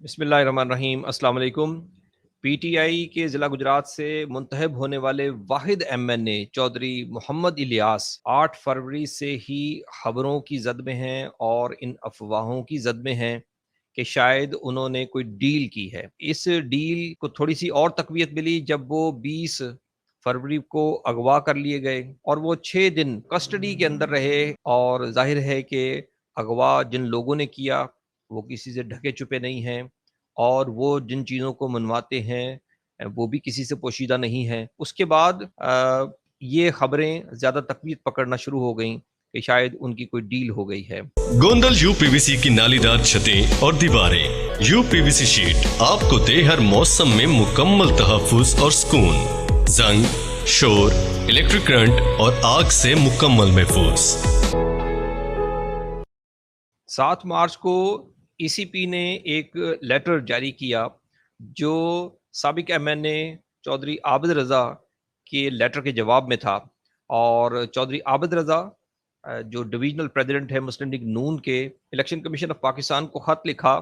बिस्मिल्लाहिर्रहमानिर्रहीम। अस्सलाम वालेकुम। पीटीआई के ज़िला गुजरात से मुंतखब होने वाले वाहिद एमएनए चौधरी मोहम्मद इलियास 8 फरवरी से ही खबरों की जद में हैं और इन अफवाहों की जद में हैं कि शायद उन्होंने कोई डील की है। इस डील को थोड़ी सी और तकवीत मिली जब वो 20 फरवरी को अगवा कर लिए गए और वो 6 दिन कस्टडी के अंदर रहे। और जाहिर है कि अगवा जिन लोगों ने किया वो किसी से ढके छुपे नहीं हैं और वो जिन चीज़ों को मनवाते हैं वो भी किसी से पोशीदा नहीं है। उसके बाद ये खबरें ज़्यादा तकवीत पकड़ना शुरू हो गईं कि शायद उनकी कोई डील हो गई है। गोंदल यूपीवीसी की नालीदार छतें और दीवारें। यूपीवीसी शीट आपको दे हर मौसम में मुकम्मल तहफ़्फ़ुज़ और सुकून। जंग, शोर, इलेक्ट्रिक करंट और आग से मुकम्मल महफूज। 7 मार्च को ईसीपी ने एक लेटर जारी किया जो साबिक एमएनए चौधरी आबिद रज़ा के लेटर के जवाब में था। और चौधरी आबिद रज़ा जो डिवीजनल प्रेसिडेंट है मुस्लिम लीग नून के, इलेक्शन कमीशन ऑफ पाकिस्तान को ख़त लिखा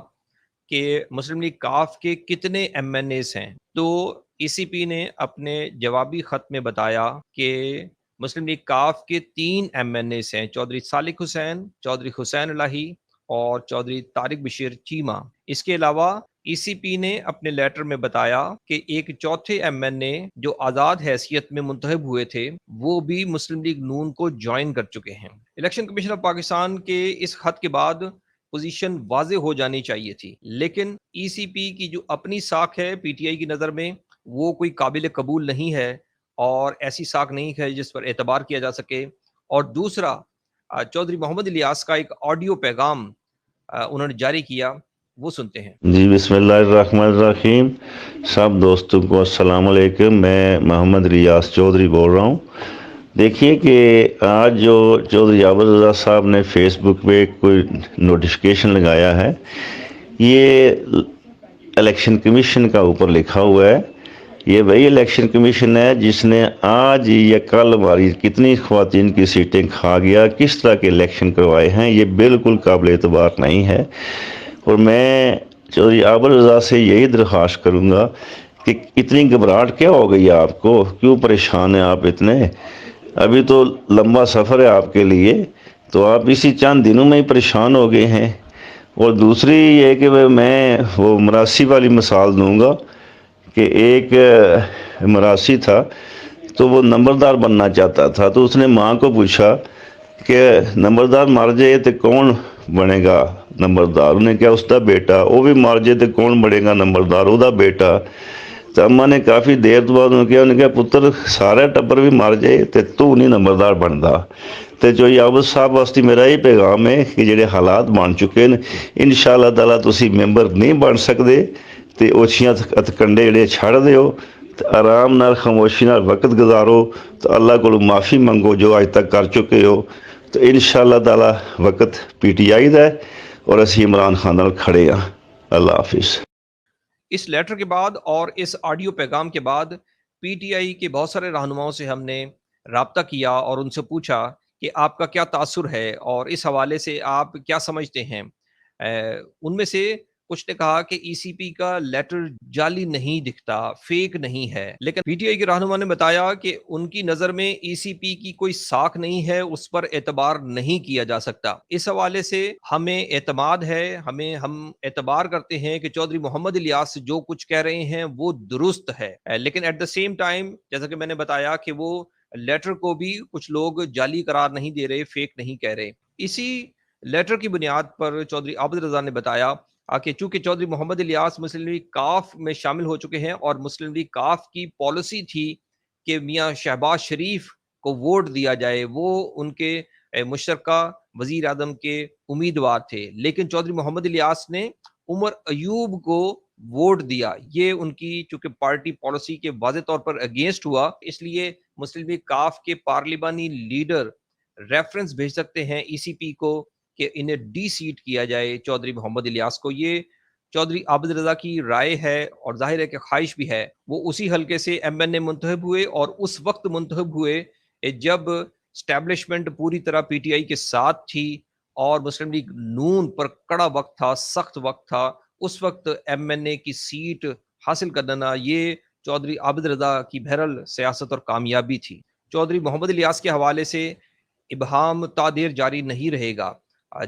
कि मुस्लिम लीग काफ के कितने एमएनएस हैं। तो ईसीपी ने अपने जवाबी ख़त में बताया कि मुस्लिम लीग काफ के 3 एमएनएस हैं, चौधरी सालिक हुसैन, चौधरी हुसैन इलाही और चौधरी तारिक बशीर चीमा। इसके अलावा ईसीपी ने अपने लेटर में बताया कि एक चौथे एमएनए जो आज़ाद हैसियत में मुंतखब हुए थे वो भी मुस्लिम लीग नून को ज्वाइन कर चुके हैं। इलेक्शन कमीशन ऑफ पाकिस्तान के इस खत के बाद पोजीशन वाजे हो जानी चाहिए थी, लेकिन ईसीपी की जो अपनी साख है पीटीआई की नज़र में वो कोई काबिल कबूल नहीं है और ऐसी साख नहीं है जिस पर एतबार किया जा सके। और दूसरा, चौधरी मोहम्मद इलियास का एक ऑडियो पैगाम उन्होंने जारी किया, वो सुनते हैं। जी बिस्मिल्लाहिर्रहमानिर्रहीम। सब दोस्तों को अस्सलाम वालेकुम। मैं मोहम्मद इलियास चौधरी बोल रहा हूँ। देखिए कि आज जो चौधरी आबिद रज़ा साहब ने फेसबुक पे कोई नोटिफिकेशन लगाया है, ये इलेक्शन कमीशन का ऊपर लिखा हुआ है। ये वही इलेक्शन कमीशन है जिसने आज या कल हमारी कितनी ख्वातीन की सीटें खा गया, किस तरह के इलेक्शन करवाए हैं, ये बिल्कुल काबिल एतबार नहीं है। और मैं चौधरी आबिद रज़ा से यही दरख्वास्त करूँगा कि इतनी घबराहट क्या हो गई आपको, क्यों परेशान हैं आप इतने? अभी तो लंबा सफ़र है आपके लिए, तो आप इसी चंद दिनों में ही परेशान हो गए हैं। और दूसरी ये कि मैं वो मरासी वाली मिसाल दूंगा कि एक मरासी था तो वो नंबरदार बनना चाहता था, तो उसने माँ को पूछा कि नंबरदार मर जाए तो कौन बनेगा नंबरदार? उन्हें क्या उसका बेटा, वो भी मर जाए तो कौन बनेगा नंबरदार? ਉਹਦਾ बेटा। तो अम्मा ने काफ़ी देर तो बाद उन्हें कहा पुत्र सारा टब्बर भी मर जाए तो तू नहीं नंबरदार बनता। तो चौधरी आबिद साहब वास्ते मेरा ये पैगाम है कि ਜਿਹੜੇ हालात बन चुके हैं इंशाअल्लाह ताला तुसी मैंबर नहीं बन सकते, तो ओछियां हथकंडे ਜਿਹੜੇ ਛੱਡ ਦਿਓ तो आराम नाल खामोशी नाल वक्त गुजारो, तो अल्लाह को माफ़ी मंगो जो अज तक कर चुके हो। तो इंशाअल्लाह ताला वक्त पीटीआई का है और असी इमरान खान नाल खड़े हाँ। अल्लाह हाफिज़। इस लेटर के बाद और इस ऑडियो पैगाम के बाद पीटीआई के बहुत सारे रहनुमाओं से हमने राब्ता किया और उनसे पूछा कि आपका क्या तासुर है और इस हवाले से आप क्या समझते हैं। उनमें से कुछ ने कहा कि ईसीपी का लेटर जाली नहीं दिखता, फेक नहीं है, लेकिन पीटीआई के रहनुमा ने बताया कि उनकी नज़र में ईसीपी की कोई साख नहीं है, उस पर एतबार नहीं किया जा सकता। इस हवाले से हमें एतमाद है, हम एतबार करते हैं कि चौधरी मोहम्मद इलियास जो कुछ कह रहे हैं वो दुरुस्त है, लेकिन एट द सेम टाइम जैसा कि मैंने बताया कि वो लेटर को भी कुछ लोग जाली करार नहीं दे रहे, फेक नहीं कह रहे। इसी लेटर की बुनियाद पर चौधरी आबिद रज़ा ने बताया कि चूंकि चौधरी मोहम्मद इलियास मुस्लिम लीग काफ में शामिल हो चुके हैं और मुस्लिम लीग काफ की पॉलिसी थी कि मियाँ शहबाज शरीफ को वोट दिया जाए, वो उनके मुशतरका वजीर आजम के उम्मीदवार थे, लेकिन चौधरी मोहम्मद इलियास ने उमर अयूब को वोट दिया। ये उनकी चूंकि पार्टी पॉलिसी के वाज़े तौर पर अगेंस्ट हुआ, इसलिए मुस्लिम लीग काफ के पार्लिमानी लीडर रेफरेंस भेज सकते हैं ईसीपी को कि इन्हें डी सीट किया जाए चौधरी मोहम्मद इलियास को। ये चौधरी आबिद रज़ा की राय है और जाहिर है कि ख्वाहिश भी है। वो उसी हलके से एमएनए मुंतखब हुए और उस वक्त मुंतखब हुए जब स्टैब्लिशमेंट पूरी तरह पीटीआई के साथ थी और मुस्लिम लीग नून पर कड़ा वक्त था, सख्त वक्त था। اس وقت MNA کی سیٹ حاصل کرنا یہ چودھری عابد رضا کی بہرحال سیاست اور کامیابی تھی۔ چودھری محمد الیاس کے حوالے سے ابہام تا دیر جاری نہیں رہے گا۔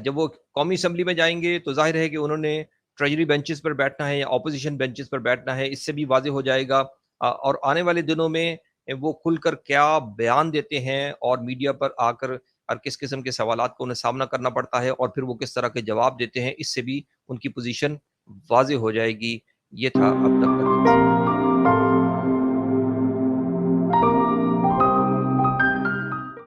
جب وہ قومی اسمبلی میں جائیں گے تو ظاہر ہے کہ انہوں نے ٹریجری بینچز پر بیٹھنا ہے یا اپوزیشن بینچز پر بیٹھنا ہے، اس سے بھی واضح ہو جائے گا۔ اور آنے والے دنوں میں وہ کھل کر کیا بیان دیتے ہیں اور میڈیا پر آ کر اور کس قسم کے سوالات کو انہیں سامنا کرنا پڑتا ہے اور پھر وہ کس طرح کے جواب دیتے ہیں، اس سے بھی ان کی پوزیشن واضح ہو جائے گی۔ یہ تھا اب تک کا